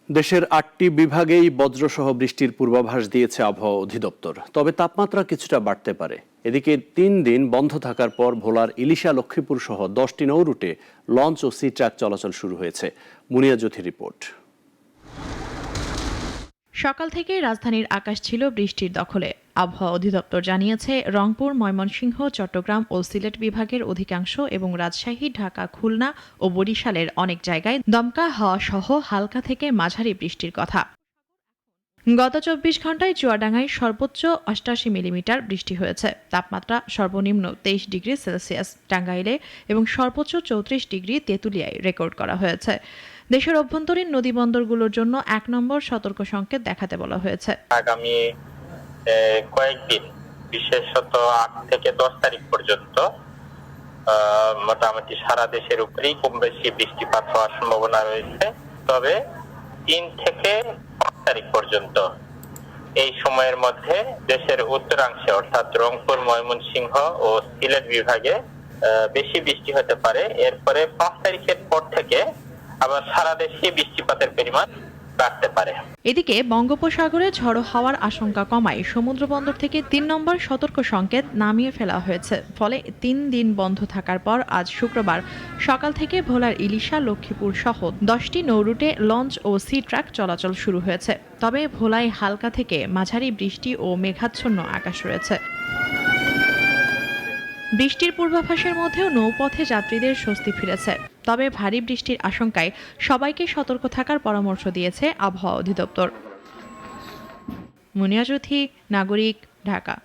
দেশের ৮টি বিভাগেই বজ্রসহ বৃষ্টির পূর্বাভাস দিয়েছে আবহাওয়া অধিদপ্তর। তবে তাপমাত্রা কিছুটা বাড়তে পারে। এদিকে ৩ দিন বন্ধ থাকার পর ভোলার ইলিশা, লক্ষ্মীপুর সহ 10টি নৌ রুটে লঞ্চ ও সি ট্রাক চলাচল শুরু হয়েছে। মুনিয়া জ্যোতি রিপোর্ট। সকাল থেকেই রাজধানীর আকাশ ছিল বৃষ্টির দখলে। আবহাওয়া অধিদপ্তর জানিয়েছে, রংপুর, ময়মনসিংহ, চট্টগ্রাম ও সিলেট বিভাগের অধিকাংশ এবং রাজশাহী, ঢাকা, খুলনা ও বরিশালের অনেক জায়গায় দমকা হাওয়া সহ হালকা থেকে মাঝারি বৃষ্টির কথা। গত ২৪ ঘন্টায় চুয়াডাঙ্গায় সর্বোচ্চ ৮৮ মিলিমিটার বৃষ্টি হয়েছে। তাপমাত্রা সর্বনিম্ন ২৩ ডিগ্রি সেলসিয়াস টাঙ্গাইলে এবং সর্বোচ্চ ৩৪ ডিগ্রি তেঁতুলিয়ায় রেকর্ড করা হয়েছে। দেশের অভ্যন্তরীণ নদীবন্দরগুলোর জন্য ১ নম্বর সতর্ক সংকেত দেখাতে বলা হয়েছে। আগামী কয়েকদিন, বিশেষত ৮ থেকে ১০ তারিখ পর্যন্ত মোটামুটি সারা দেশের উপরেই কম বেশি বৃষ্টিপাত হওয়ার সম্ভাবনা রয়েছে। তবে ৩ থেকে ৫ তারিখ পর্যন্ত এই সময়ের মধ্যে দেশের উত্তরাংশে অর্থাৎ রংপুর, ময়মনসিংহ ও সিলেট বিভাগে বেশি বৃষ্টি হতে পারে। এরপরে ৫ তারিখের পর থেকে আবার সারা দেশে বৃষ্টিপাতের পরিমাণ বাড়তে পারে। এদিকে বঙ্গোপসাগরে ঝড়ো হাওয়ার আশঙ্কা কমায় সমুদ্রবন্দর থেকে ৩ নম্বর সতর্ক সংকেত নামিয়ে ফেলা হয়েছে। ফলে ৩ দিন বন্ধ থাকার পর আজ শুক্রবার সকাল থেকে ভোলার ইলিশা, লক্ষ্মীপুর সহ 10টি নৌরুটে লঞ্চ ও সি ট্রাক চলাচল শুরু হয়েছে। তবে ভোলায় হালকা থেকে মাঝারি বৃষ্টি ও মেঘাচ্ছন্ন আকাশ রয়েছে। বৃষ্টির পূর্বাভাসের মধ্যেও নৌপথে যাত্রীদের স্বস্তি ফিরেছে। তবে ভারী বৃষ্টির আশঙ্কায় সবাইকে সতর্ক থাকার পরামর্শ দিয়েছে আবহাওয়া অধিদপ্তর। মুনিয়া জ্যোতি, নাগরিক, ঢাকা।